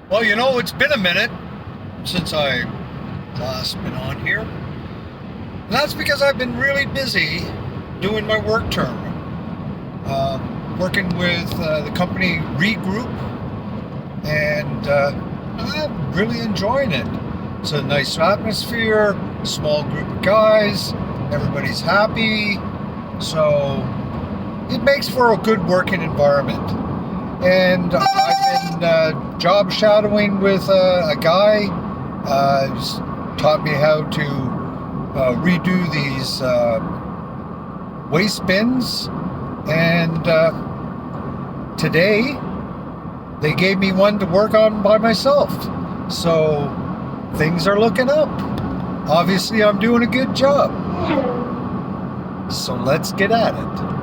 Well, it's been a minute since I last been on here. And that's because I've been really busy doing my work term. Working with the company Regroup, and I'm really enjoying it. It's a nice atmosphere, small group of guys, everybody's happy, so it makes for a good working environment. And I've been job shadowing with a guy who's taught me how to redo these waste bins. And today they gave me one to work on by myself. So things are looking up. Obviously, I'm doing a good job. So let's get at it.